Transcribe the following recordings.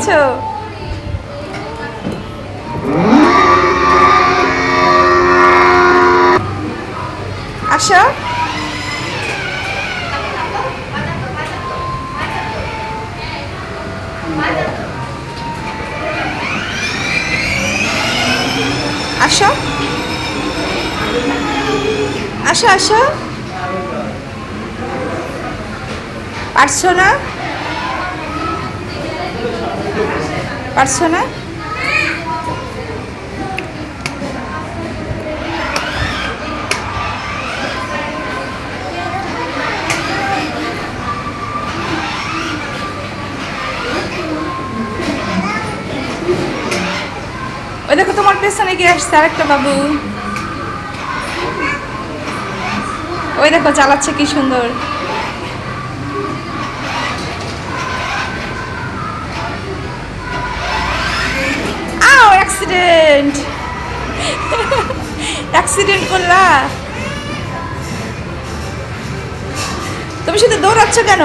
করছো? আসো। আসো আসো আসো। পারছো না? পারছো না? ওই দেখো তোমার পেছনে গিয়ে আসছে আরেকটা বাবু। ওই দেখো চালাচ্ছে কি সুন্দর। আও অ্যাক্সিডেন্ট। অ্যাক্সিডেন্ট করলা? তুমি শুধু দৌড়াচ্ছ কেন?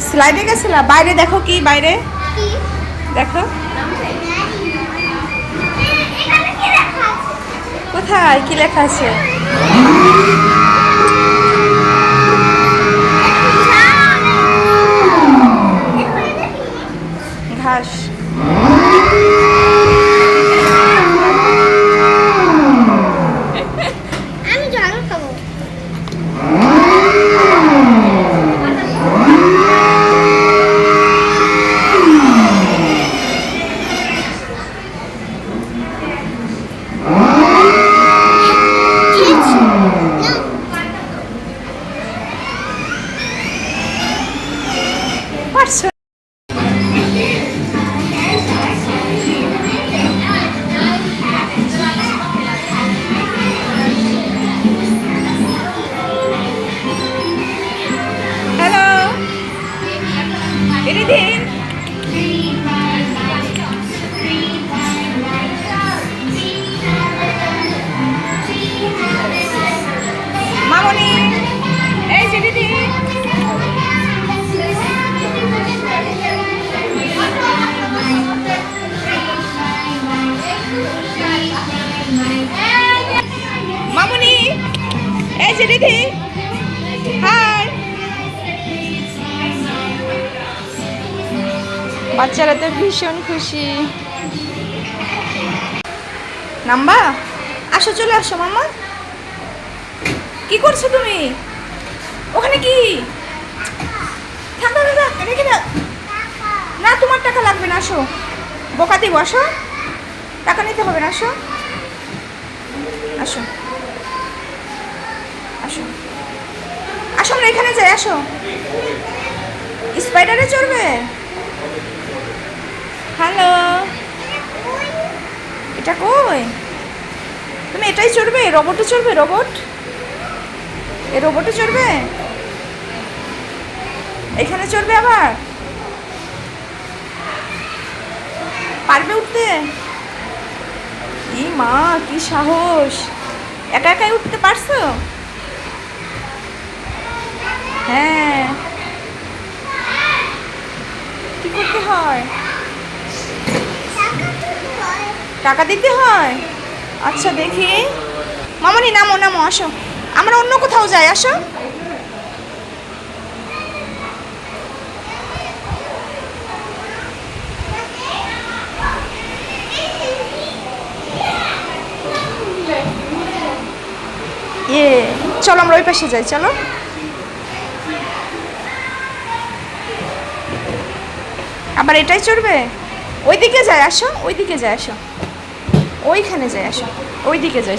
স্লাইডে গেছিলা? বাইরে দেখো কি বাইরে দেখো। কোথায় কি লেখা আছে? ঘাস। আমি জল খাবো। পারছো? হ্যালো এরিদিন। মামনি এই যে দিদি। মামনি এই যে দিদি। হাই। বাচ্চারা তো ভীষণ খুশি। নাম্বা আসো চলে আসো মামা। কি করছো তুমি ওখানে? কি থাকা দাদা রেখে দাও। না তোমার টাকা লাগবে না, আসো। বোকা দিব, আসো। টাকা নিতে হবে না, আসো আসো আসো আসো। আমরা এখানে যাই, আসো। স্পাইডারে চড়বে? হ্যালো এটা কই? তুমি এটাই চড়বে? রোবটে চড়বে? রোবট এ রোবটে চড়বে? এখানে চড়বে আবার? পারবে উঠতে? ই মা কি সাহস! একা একাই উঠতে পারছো? হ্যাঁ। কি করতে হয়? টাকা দিতে হয়? আচ্ছা দেখি। মামনি নামো নামো, আসো। আমরা অন্য কোথাও যাই, আসো। চলো আমরা ওই পাশে যাই, চলো। আবার এটাই চড়বে? ওইদিকে যাই, আসো। ওইদিকে যাই, আসো। ওইখানে যাই, আসো। ওইদিকে যাই।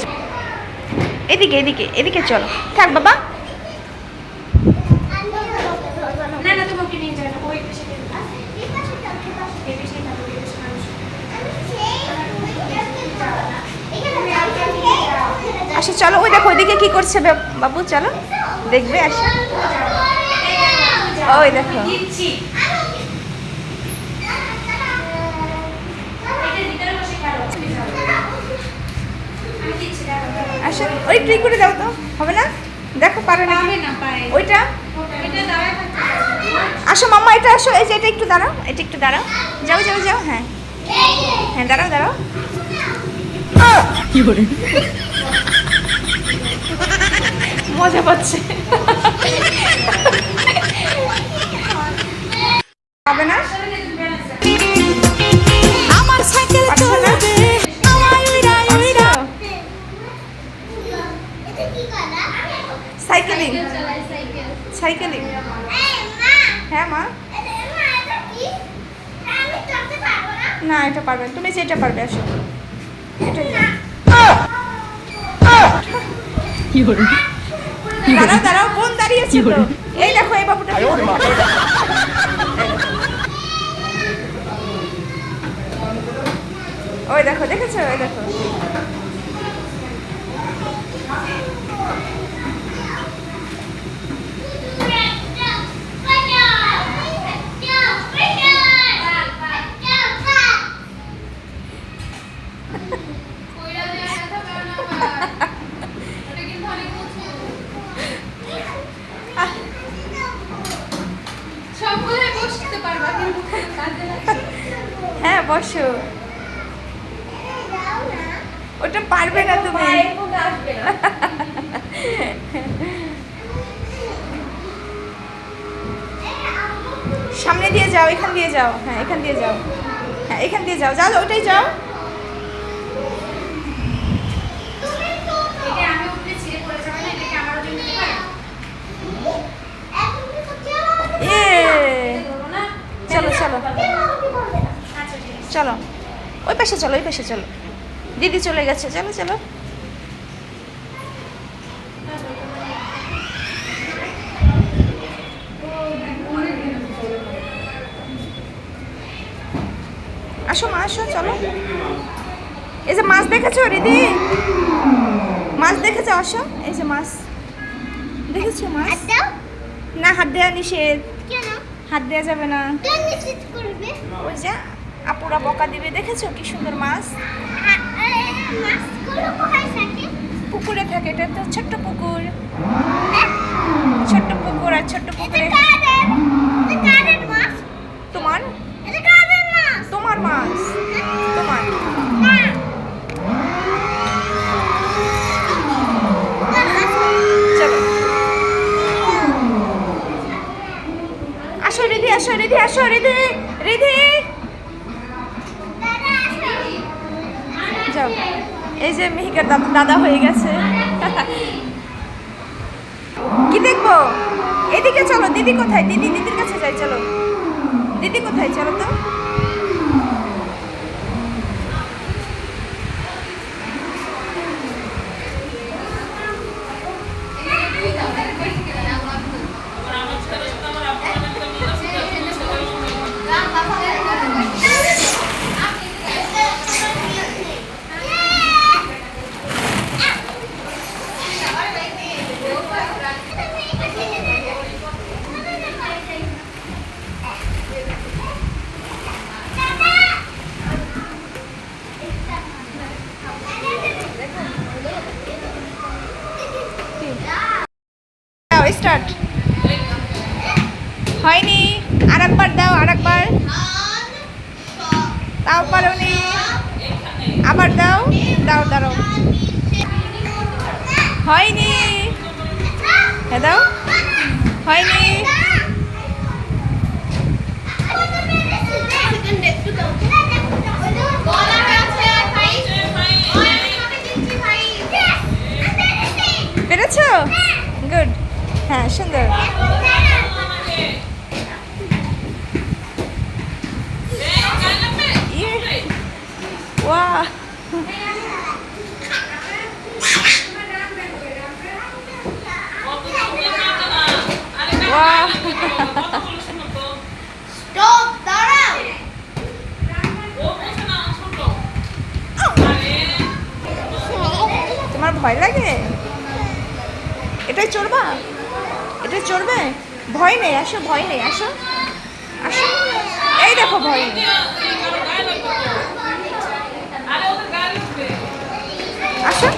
এদিকে এদিকে এদিকে চলো। থাক বাবা। আসো চলো। ওই দেখো ওইদিকে কি করছে বাবু, চলো দেখবে, আসো। ওই দেখো। আসো ওই ট্রি করে দাও তো, হবে না? দেখো পারে না ওইটা। আসো মাম্মা, এটা আসো, এই যে এটা একটু দাঁড়াও, এটা একটু দাঁড়াও, যাও যাও যাও, হ্যাঁ হ্যাঁ দাঁড়াও দাঁড়াও। কি করে মজা পাচ্ছে, হবে না? আমার সাইকেল পারছো না? চলবে আমার উইরা উইরা সাইকেলিং, সাইকেলিং। হ্যাঁ মা, না এটা পারবে না। তুমি যেটা পারবে, আসো এটাই যাও। কি করে দাঁড়াও দাঁড়াও, বোন দাঁড়িয়েছে তো। এই দেখো এই বাবুটা কি করে। ওই দেখো, দেখেছো, ওই দেখো। হ্যাঁ বসো, ওটা পারবে না তুমি। সামনে দিয়ে যাও, এখান দিয়ে যাও, হ্যাঁ এখান দিয়ে যাও, হ্যাঁ এখান দিয়ে যাও, যাও ওটাই যাও। চলো চলো চলো, ওই পাশে চলো, ওই পাশে চলো, দিদি চলে গেছে, চলো চলো। আসো মা, আসো, চলো। এই যে মাছ দেখেছো দিদি, মাছ দেখেছো, আসো, এই যে মাছ দেখেছো, মাছ। না হাত দেওয়া নিষেধ, হাত দেওয়া যাবে না। ওই যে আপুরা বকা দিবে, দেখেছো কি সুন্দর মাছ। পুকুরে থাকে, এটা তো ছোট্ট পুকুর, ছোট্ট পুকুর, আর ছোট্ট পুকুরে তোমার, তোমার মাছ, তোমার। চলো আসো রিধি, আসো রিধি, আসো রিধি, রিধি যাও। এই যে মিহিকার দাদা হয়ে গেছে। কি দেখবো? এদিকে চলো, দিদি কোথায়? দিদি, দিদির কাছে যাই, চলো। দিদি কোথায়, চলো তো। স্টার্ট হয়নি, আরেকবার দাও, আরেকবার। তাও পারোনি, আবার দাও, দাও, দাঁড়াও। হয়নি, হ্যাঁ দাও, হয়নি। পেরেছো? গুড, হ্যাঁ সুন্দর। Wow, wow. তোমার ভয় লাগে? এটাই চড়বা, এটাই চড়বে? ভয় নেই, আসো, ভয় নেই, আসো, আসো। এই দেখো, ভয় নেই, আসো।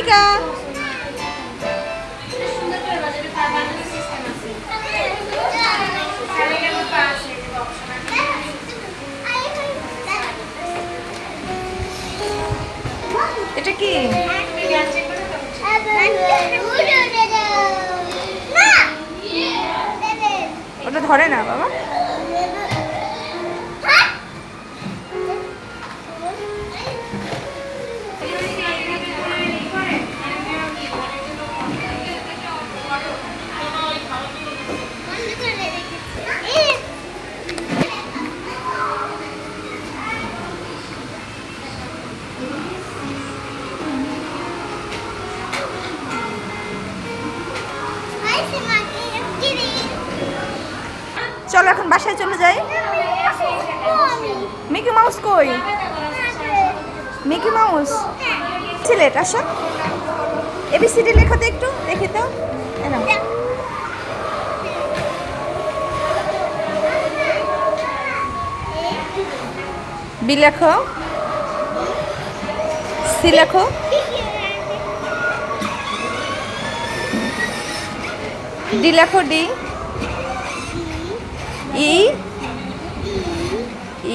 মনিকা এটা কি? ওটা ধরে না বাবা। চলো এখন বাসায় চলে যাই। মিকি মাউস কই? মিকি মাউস সিলেট আসো। এবিসিডি লেখো তো একটু দেখি তো। এই নাও। বি লেখো, সি লেখো, ডি লেখো, ডি, ই,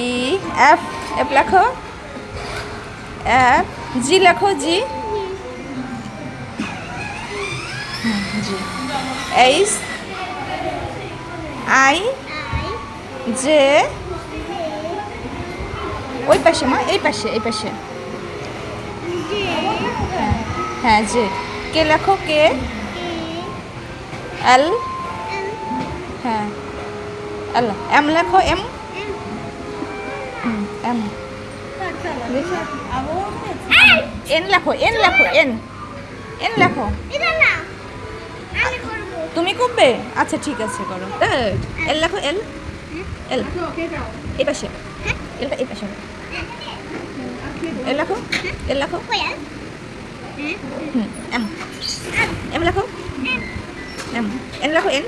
ই, এফ, এফ লেখো, এফ, জি লেখো, জি, জি, এইচ, আই, জে, ওই পাশে মা, এই পাশে, এই পাশে, হ্যাঁ জে, কে লেখো, কে, এল, হ্যাঁ এল, এম লেখো, এম, এম, এন লেখো, এন লেখো, এন, এন লেখো। তুমি করবে? আচ্ছা ঠিক আছে করো। এল লেখো, এল, এল এই পাশে, এলটা এই পাশে, এল লেখো, এল লেখো, এম, এম লেখো, এম, এন লেখো, এন,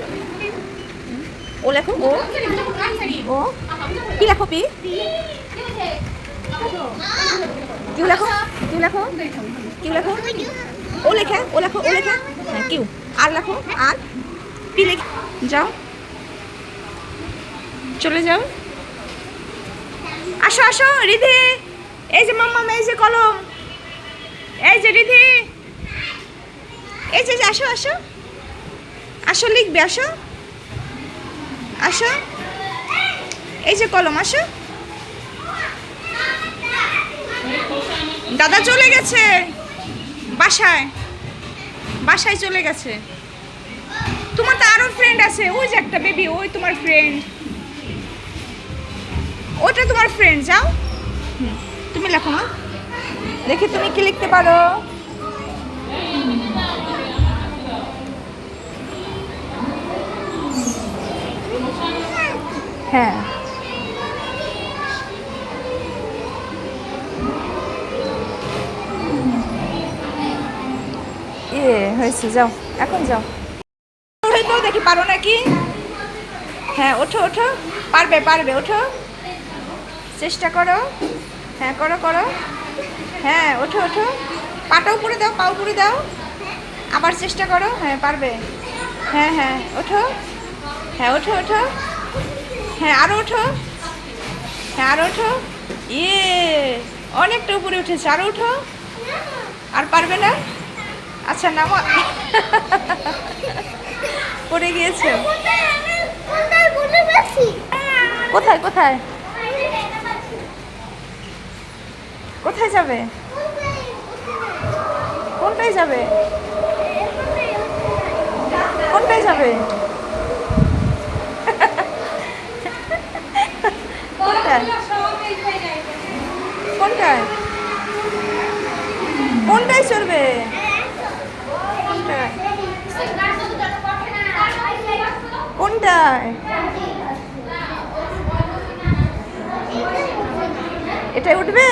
ও লেখো, ও, ও, পি লেখো, পি, কিউ লেখো, কিউ লেখো, কিউ লেখো, ও লেখা, ও লেখো, ও লেখা, হ্যাঁ কিউ, আর লেখো, আর, পি লেখো, যাও চলে যাও। আসো আসো রিধি, এই যে মাম্মা, এই যে কলম, এই যে রিধি, এই যে আসো আসো আসো, লিখবে আসো, আসো, এই যে কলম, আসো। দাদা চলে গেছে বাসায়, বাসায় চলে গেছে। তোমার তো আরো ফ্রেন্ড আছে, ওই যে একটা বেবি, ওই তোমার ফ্রেন্ড, ওটা তোমার ফ্রেন্ড, যাও। তুমি লেখো মা, দেখি তুমি কি লিখতে পারো। হ্যাঁ হয়েছে, যাও এখন যাও। তো দেখি পারো নাকি। হ্যাঁ ওঠো ওঠো, পারবে পারবে, ওঠো, চেষ্টা করো, হ্যাঁ করো করো, হ্যাঁ ওঠো ওঠো, পাটা উপরে দাও, পা উপরে দাও, আবার চেষ্টা করো, হ্যাঁ পারবে, হ্যাঁ হ্যাঁ ওঠো, হ্যাঁ ওঠো ওঠো, হ্যাঁ আরও ওঠো, হ্যাঁ আরও ওঠো, অনেকটা উপরে উঠেছে, আরও ওঠো, আর পারবে না। আচ্ছা নামো, পড়ে গিয়েছে। কোথায় কোথায় কোথায় যাবে? কোনটায় যাবে? কোনটায় যাবে? কোনটায় কোনটায় কোনটায় চড়বে? কোনটায় কোনটায়? এটাই উঠবে?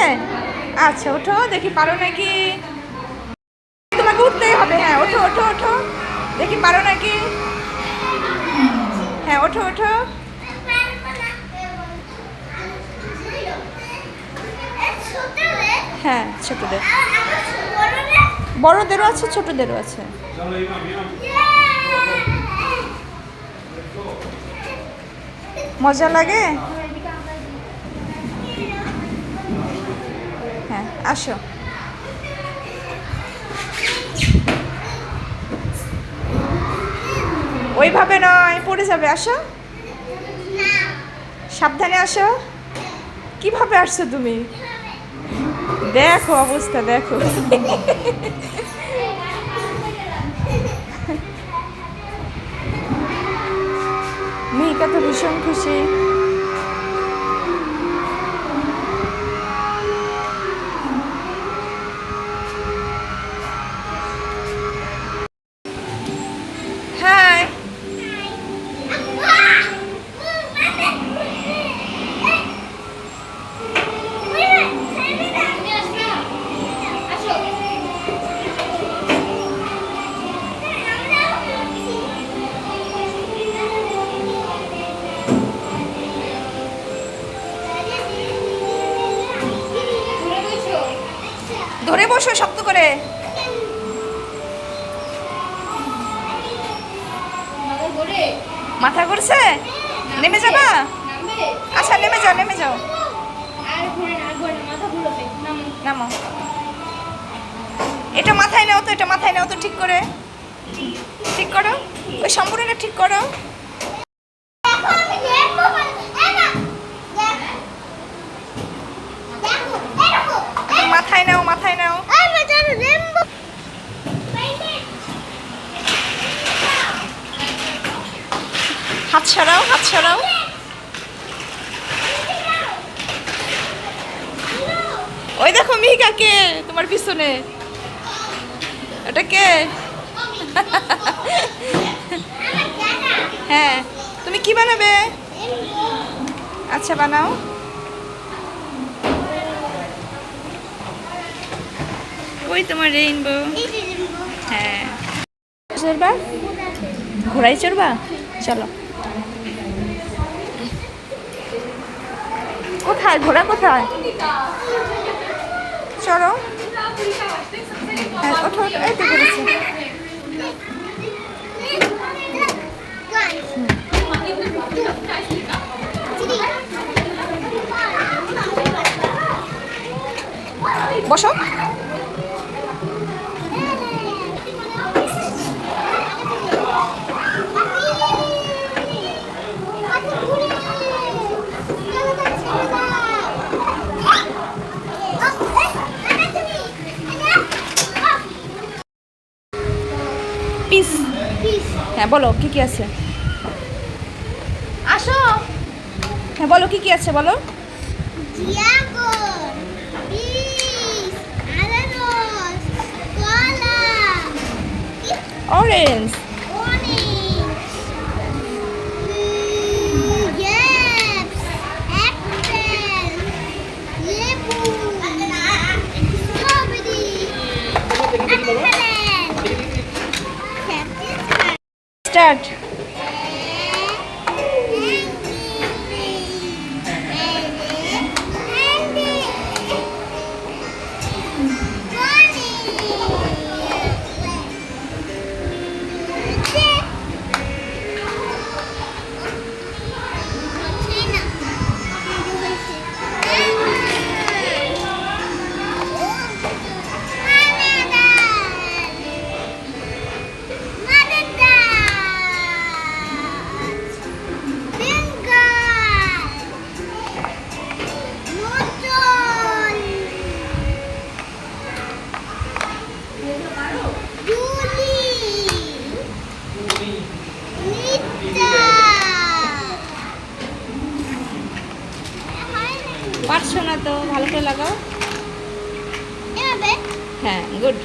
আচ্ছা ওঠো, দেখি পারো নাকি। তোমাকে উঠতেই হবে, হ্যাঁ ওঠো ওঠো ওঠো, দেখি পারো নাকি। হ্যাঁ ওঠো ওঠো, হ্যাঁ ছোটদের বড়দেরও আছে, ছোটদেরও আছে। মজা লাগে? হ্যাঁ, আসো। ওইভাবে নয়, পড়ে যাবে। আসো, সাবধানে আসো। কিভাবে আসছো তুমি? দেখো অবস্থা, দেখো। মিহিকা তো ভীষণ খুশি। হাই। ধরে বসো শক্ত করে। মাথা ঘুরছে? নেমে যাবা? আচ্ছা, নেমে যাও, নেমে যাও। নামো। এটা মাথায় নাও তো, এটা মাথায় নাও তো, ঠিক করে ঠিক করো। ওই সম্পূর্ণটা ঠিক করো। মাথায় নাও, মাথায় নাও। হাত সরাও, হাত সরাও। ওই দেখো মিহিকা কে তোমার পিছনে। এটা কে? হ্যাঁ, তুমি কি বানাবে? আচ্ছা, বানাও। ওই তোমার রেইনবো। হ্যাঁ, চড়বা? ঘোড়ায় চড়বা? চলো। কোথায় ঘোড়া, কোথায়? চলো। হ্যাঁ, ওঠো, ওঠো। এই তো ঘুরেছে। বসো। পিস। হ্যাঁ, বলো কি কি আছে। আসো। হ্যাঁ, বলো কি কি আছে, বলো। অরেঞ্জ। স্টার্ট। পারছো না তো, ভালো করে লাগাও। হ্যাঁ, গুড।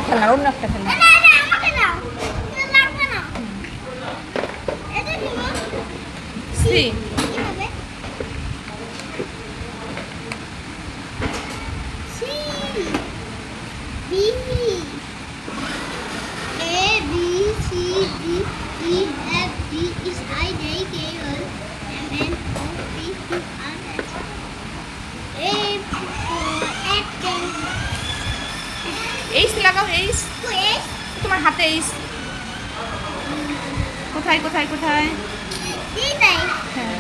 খেলনা, অন্য একটা খেলনা। সি এইস লাগাও, এইস তোমার হাতে, এইস কোথায় কোথায় কোথায়? হ্যাঁ,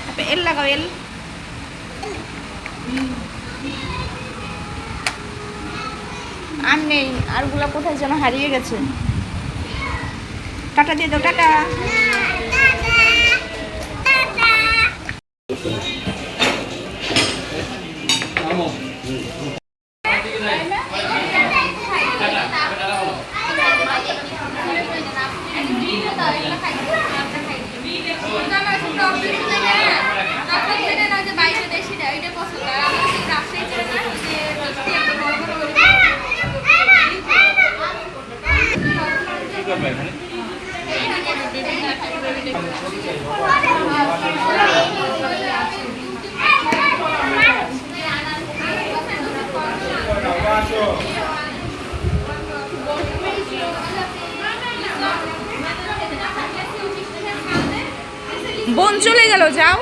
তারপরে এল লাগাও, এল। আর নেই, আরগুলা কোথায় যেন হারিয়ে গেছে। টাটা দিয়ে দাও, টাটা। বোন চলে গেল, যাও।